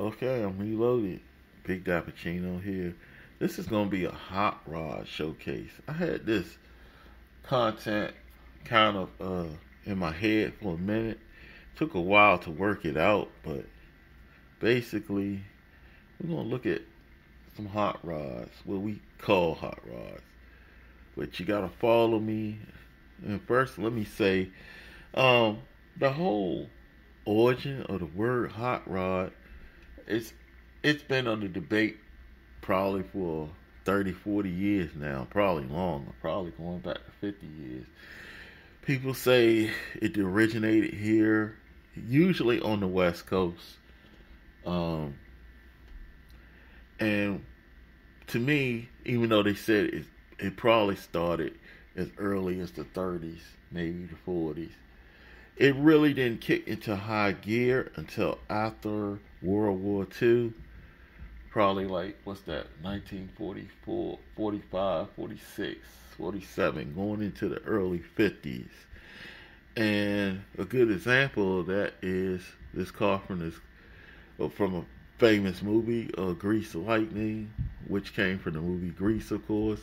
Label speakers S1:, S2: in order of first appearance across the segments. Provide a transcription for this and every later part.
S1: Okay, I'm reloaded. Big Dappuccino here. This is going to be a hot rod showcase. I had this content kind of in my head for a minute. Took a while to work it out, but basically, we're going to look at some hot rods, what we call hot rods. But you got to follow me. And first, let me say, um, the whole origin of the word hot rod, it's it's been under debate probably for 30, 40 years now, probably longer, probably going back to 50 years. People say it originated here, usually on the West Coast. Um, and to me, even though they said it probably started as early as the 30s, maybe the 40s, it really didn't kick into high gear until after World War II. Probably like, what's that, 1944, 45, 46, 47, going into the early 50s. And a good example of that is this car from a famous movie, Grease Lightning, which came from the movie Grease, of course.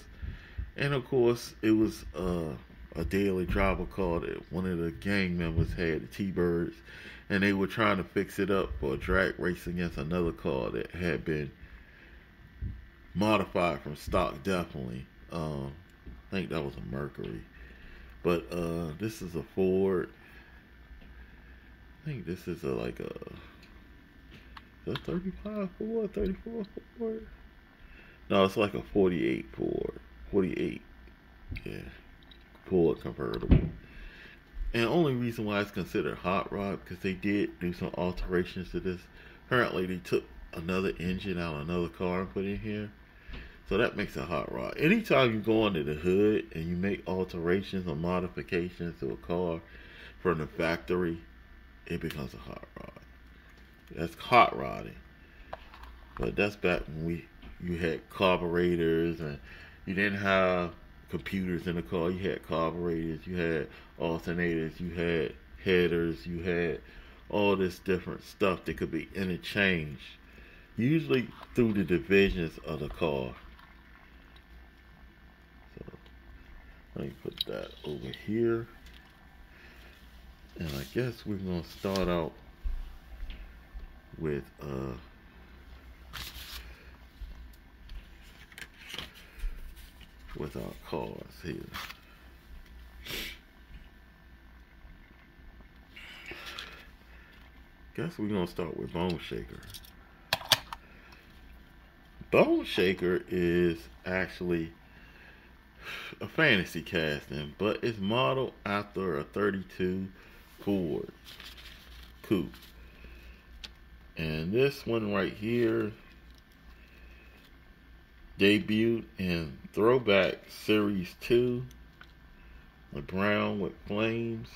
S1: And of course, it was a daily driver car that one of the gang members had, the T-Birds, and they were trying to fix it up for a drag race against another car that had been modified from stock, definitely. I think that was a Mercury. But this is a Ford. I think this is a 35 Ford, 34 Ford. No, it's like a 48 Ford. 48. Yeah. Ford convertible. And the only reason why it's considered hot rod, because they did do some alterations to this. Apparently they took another engine out of another car and put in here. So that makes a hot rod. Anytime you go under the hood and you make alterations or modifications to a car from the factory, it becomes a hot rod. That's hot rodding. But that's back when you had carburetors and you didn't have computers in the car. You had carburetors, you had alternators, you had headers, you had all this different stuff that could be interchanged, usually through the divisions of the car. So let me put that over here. And I guess we're going to start out with our cars here. Guess we're gonna start with Bone Shaker. Bone Shaker is actually a fantasy casting, but it's modeled after a 32 Ford Coupe. And this one right here debuted in Throwback Series 2, the brown with flames.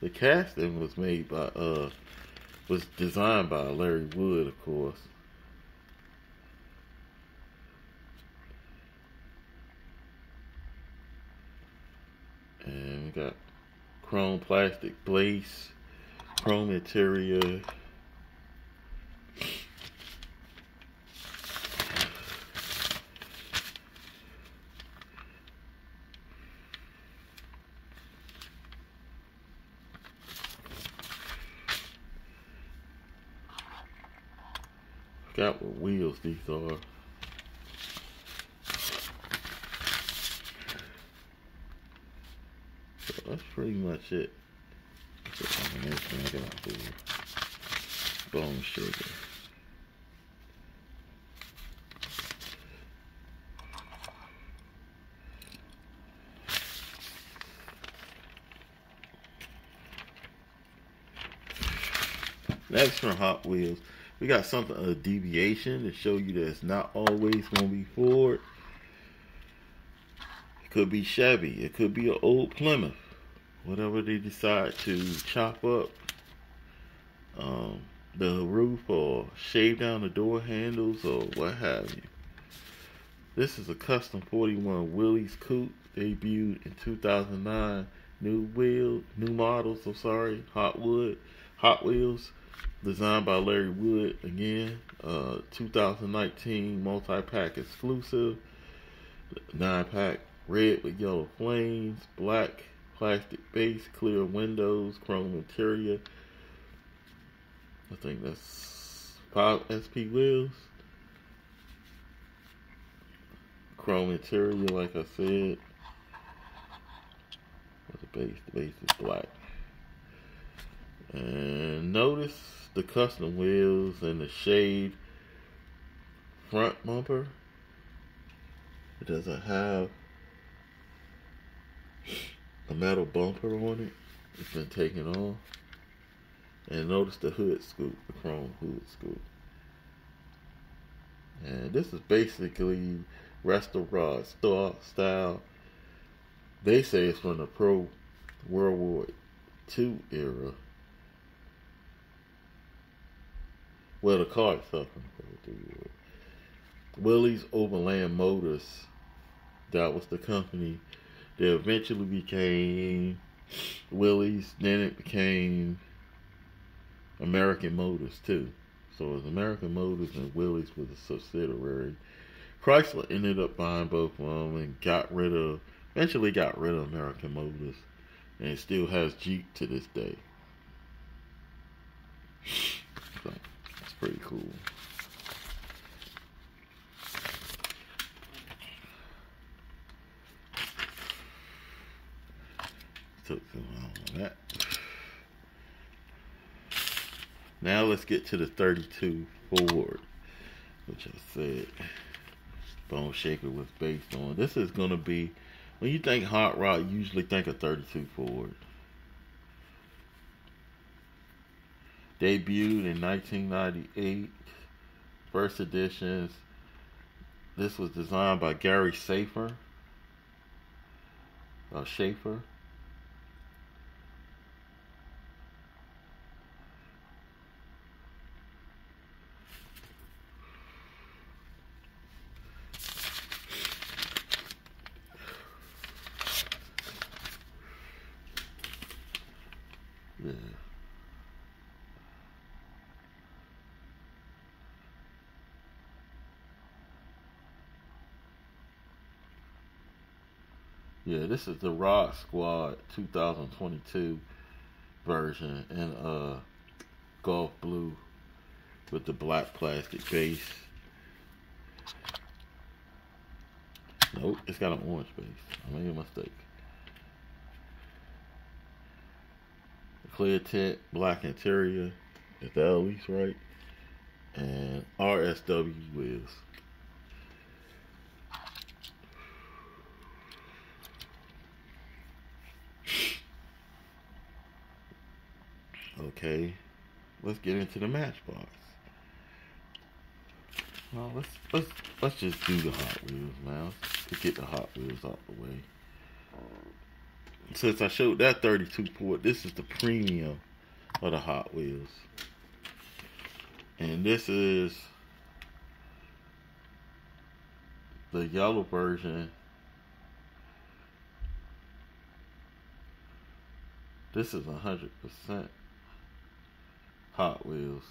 S1: The casting was was designed by Larry Wood, of course. And we got chrome plastic base, chrome interior. Forgot what wheels these are. So that's pretty much it. That's the combination I got for Bone Shaker. Next from Hot Wheels, we got something of a deviation to show you that it's not always going to be Ford. It could be Chevy. It could be an old Plymouth. Whatever they decide to chop up the roof or shave down the door handles or what have you. This is a custom 41 Willys Coupe, debuted in 2009. New models, Hot Wood. Hot Wheels, designed by Larry Wood again. 2019 multi-pack exclusive. 9-pack, red with yellow flames, black plastic base, clear windows, chrome interior. I think that's 5 SP wheels. Chrome interior, like I said. What's the base? The base is black. And notice the custom wheels and the shade front bumper. It doesn't have a metal bumper on it. It's been taken off. And notice the hood scoop, the chrome hood scoop. And this is basically restaurant style. They say it's from the pro World War II era. Well, the car itself from the World War II era. Willys Overland Motors, that was the company that eventually became Willys. Then it became American Motors too. So it was American Motors and Willys was a subsidiary. Chrysler ended up buying both of them and eventually got rid of American Motors, and it still has Jeep to this day. So it's pretty cool. Took too long on that. Now let's get to the 32 Ford, which I said Bone Shaker was based on. This is going to be, when you think hot rod, you usually think of 32 Ford. Debuted in 1998. First editions. This was designed by Gary Schaefer. Yeah. Yeah, this is the Rock Squad 2022 version in Gulf Blue with the black plastic base. Nope, it's got an orange base. I made a mistake. Clear tint, black interior, if that at least right, and RSW wheels. Okay, let's get into the Matchbox. Well, let's just do the Hot Wheels now. Let's get the Hot Wheels out the way. Since I showed that 32 Ford, this is the premium of the Hot Wheels, and this is the yellow version. This is 100% Hot Wheels.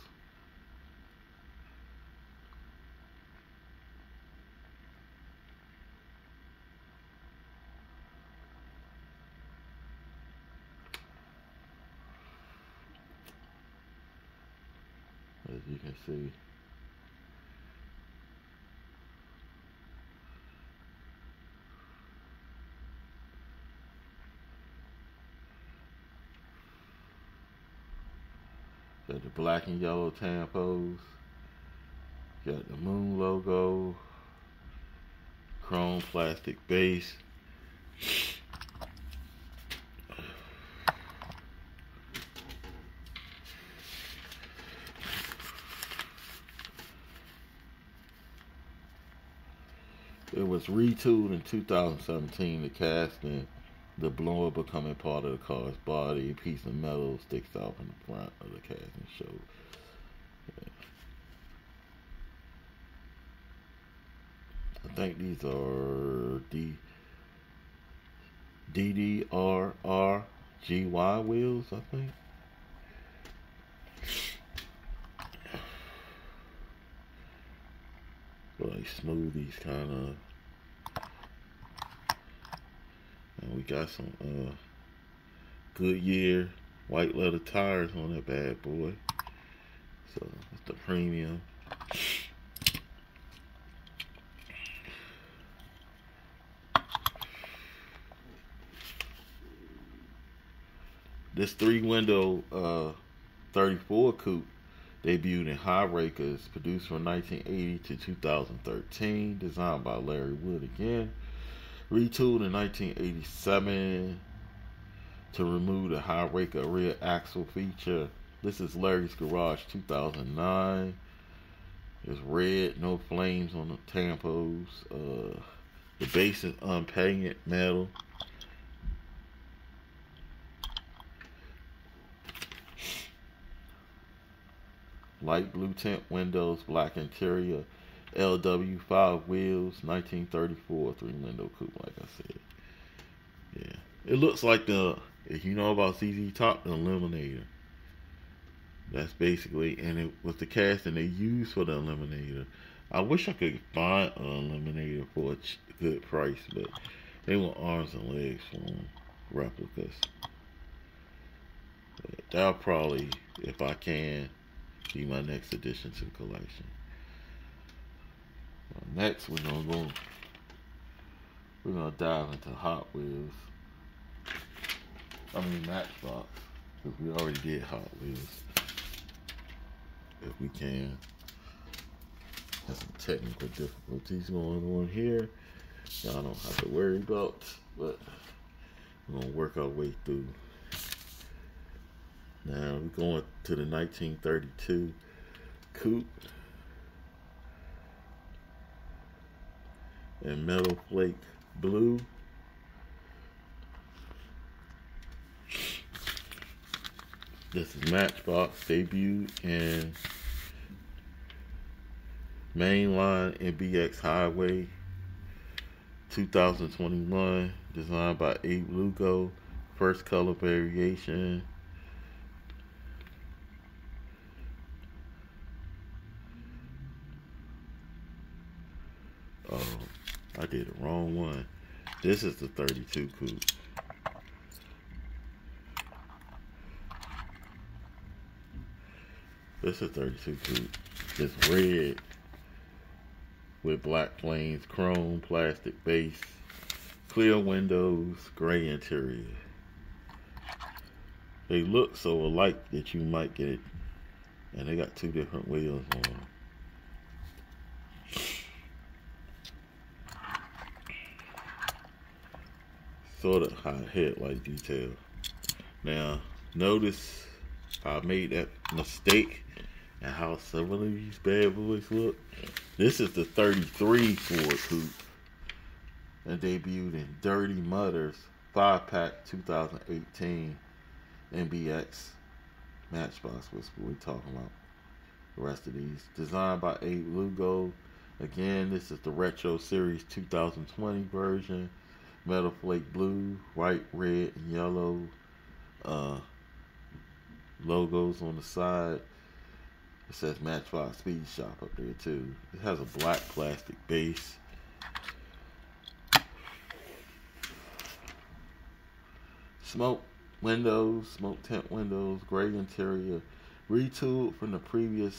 S1: As you can see. Got the black and yellow tampos. Got the moon logo. Chrome plastic base. It was retooled in 2017. The casting, the blower becoming part of the car's body. A piece of metal sticks out from the front of the casting show. Yeah. I think these are DDRRGY wheels, I think. like smoothies kind of. And we got some Goodyear white leather tires on that bad boy. So it's the premium. This 3-window 34 coupe debuted in High Rakers, produced from 1980 to 2013, designed by Larry Wood again. Retooled in 1987 to remove the High Raker rear axle feature. This is Larry's Garage 2009. It's red, no flames on the tampos. The base is unpainted metal. Light blue tint windows, black interior, LW5 wheels, 1934 3-window coupe, like I said. Yeah. It looks like if you know about ZZ Top, the Eliminator. That's basically, and it was the casting they used for the Eliminator. I wish I could find an Eliminator for a good price, but they want arms and legs for them, replicas. But that'll probably, if I can, be my next addition to the collection. Next, we're gonna dive into Hot Wheels. I mean Matchbox, because we already did Hot Wheels. If we can. There's some technical difficulties going on here. Y'all don't have to worry about, but we're gonna work our way through. Now we're going to the 1932 coupe in metal flake blue. This is Matchbox, debuted in Mainline MBX Highway 2021, designed by Abe Lugo. First color variation. Oh, I did the wrong one. This is the 32 coupe. This is 32 coupe. It's red with black planes, chrome, plastic base, clear windows, gray interior. They look so alike that you might get it. And they got two different wheels on them. Sort of high headlight detail. Now, notice I made that mistake and how some of these bad boys look. This is the 33 Ford coupe and debuted in Dirty Mutters 5-pack 2018 MBX. Matchbox was what we're talking about. The rest of these designed by Abe Lugo. Again, this is the Retro Series 2020 version. Metal flake blue, white, red, and yellow logos on the side. It says Matchbox Speed Shop up there too. It has a black plastic base. Smoke windows, smoke tint windows, gray interior, retooled from the previous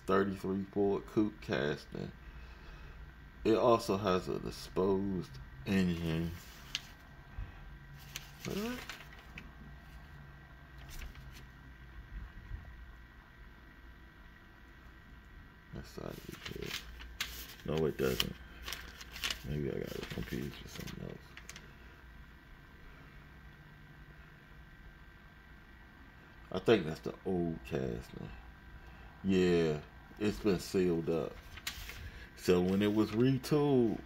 S1: 33 Ford coupe casting. It also has a disposed engine. That side of it. No, it doesn't. Maybe I got it confused with something else. I think that's the old casting. Yeah, it's been sealed up. So when it was retooled,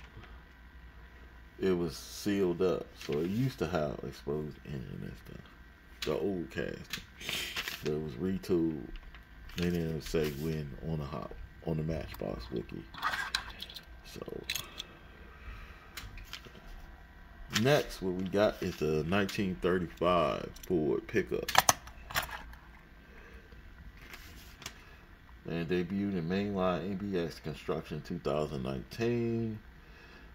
S1: it was sealed up. So it used to have exposed engine and stuff. The old casting. But it was retooled. They didn't say when on the Matchbox wiki. So next, what we got is the 1935 Ford pickup. and debuted in mainline NBX construction 2019.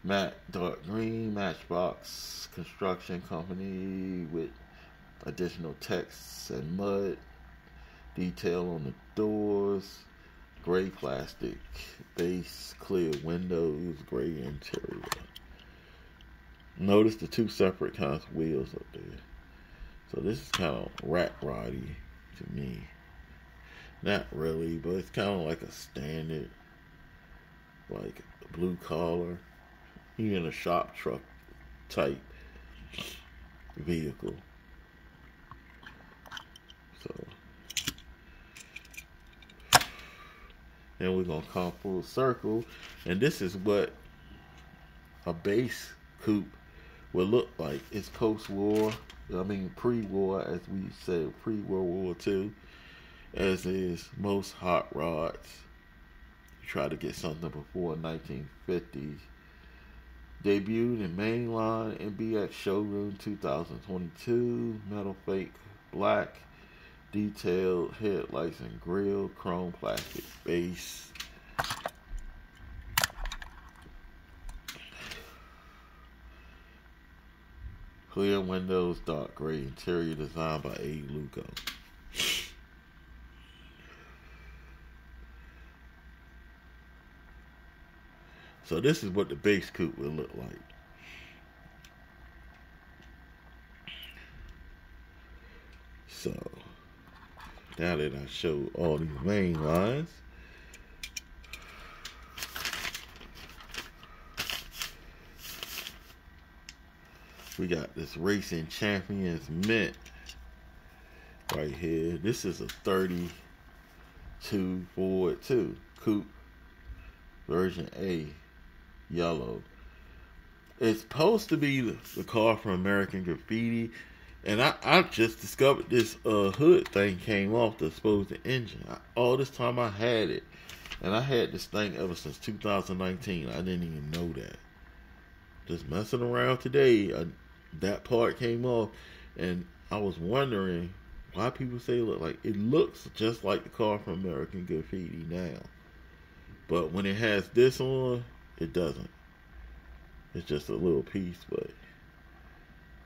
S1: Matte dark green, Matchbox construction company with additional text and mud detail on the doors. Gray plastic base, clear windows, gray interior. Notice the two separate kinds of wheels up there. So this is kind of rat roddy to me. Not really, but it's kind of like a standard, like blue collar, even a shop truck type vehicle. So, and we're gonna come full circle, and this is what a base coupe will look like. It's post-war, pre-war, as we said, pre-World War II, as is most hot rods. You try to get something before 1950s. Debuted in mainline NBX showroom 2022. Metal fake black, detailed headlights and grille, chrome plastic base. Clear windows, dark gray interior, designed by A. Lugo. So this is what the base coupe will look like. So now that I show all these main lines, we got this Racing Champions Mint right here. This is a 32 Ford 2 coupe version A, yellow. It's supposed to be the car from American Graffiti, and I just discovered this hood thing came off the supposed engine. All this time I had it, and I had this thing ever since 2019. I didn't even know that. Just messing around today, that part came off, and I was wondering why people say it looks just like the car from American Graffiti now. But when it has this on, it doesn't. It's just a little piece, but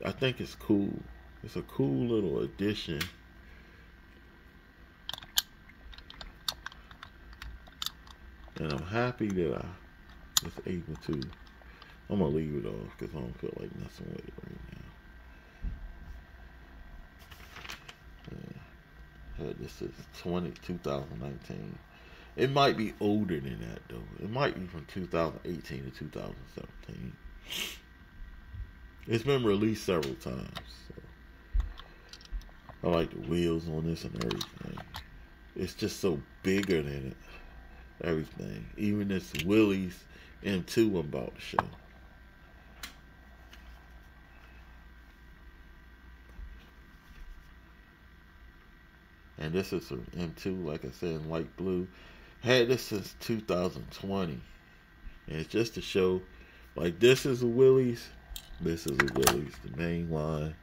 S1: I think it's cool. It's a cool little addition. And I'm happy that I was able to. I'm going to leave it off because I don't feel like messing with it right now. This is 2019. It might be older than that, though. It might be from 2018 to 2017. It's been released several times. So. I like the wheels on this and everything. It's just so bigger than everything. Even this Willys M2 I'm about to show. And this is an M2, like I said, in light blue. Had this since 2020. And it's just to show, like, this is a Willys. This is a Willys, the main line.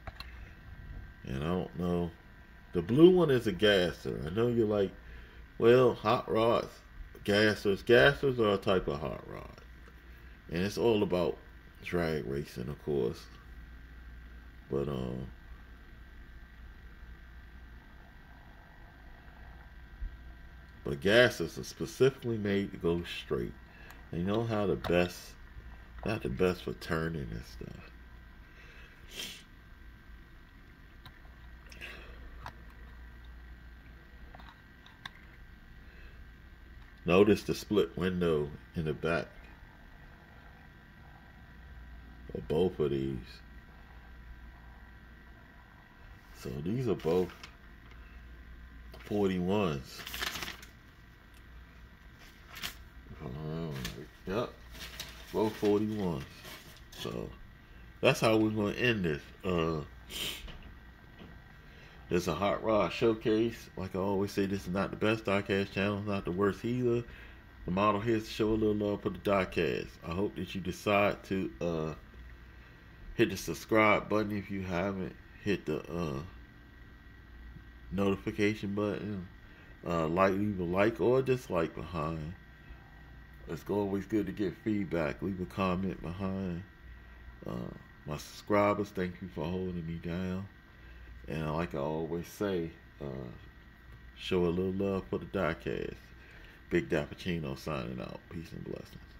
S1: And I don't know. The blue one is a gasser. I know you're like, well, hot rods, gassers. Gassers are a type of hot rod. And it's all about drag racing, of course. But, gassers are specifically made to go straight. They know how not the best for turning and stuff. Notice the split window in the back of both of these. So these are both 41s. Yep, both 41s. So that's how we're going to end this. There's a hot rod showcase. Like I always say, this is not the best diecast channel, not the worst either. The model here is to show a little love for the diecast. I hope that you decide to hit the subscribe button if you haven't. Hit the notification button. Leave a like or a dislike behind. It's always good to get feedback. Leave a comment behind. My subscribers, thank you for holding me down. And like I always say, show a little love for the diecast. Big Dappuccino signing out. Peace and blessings.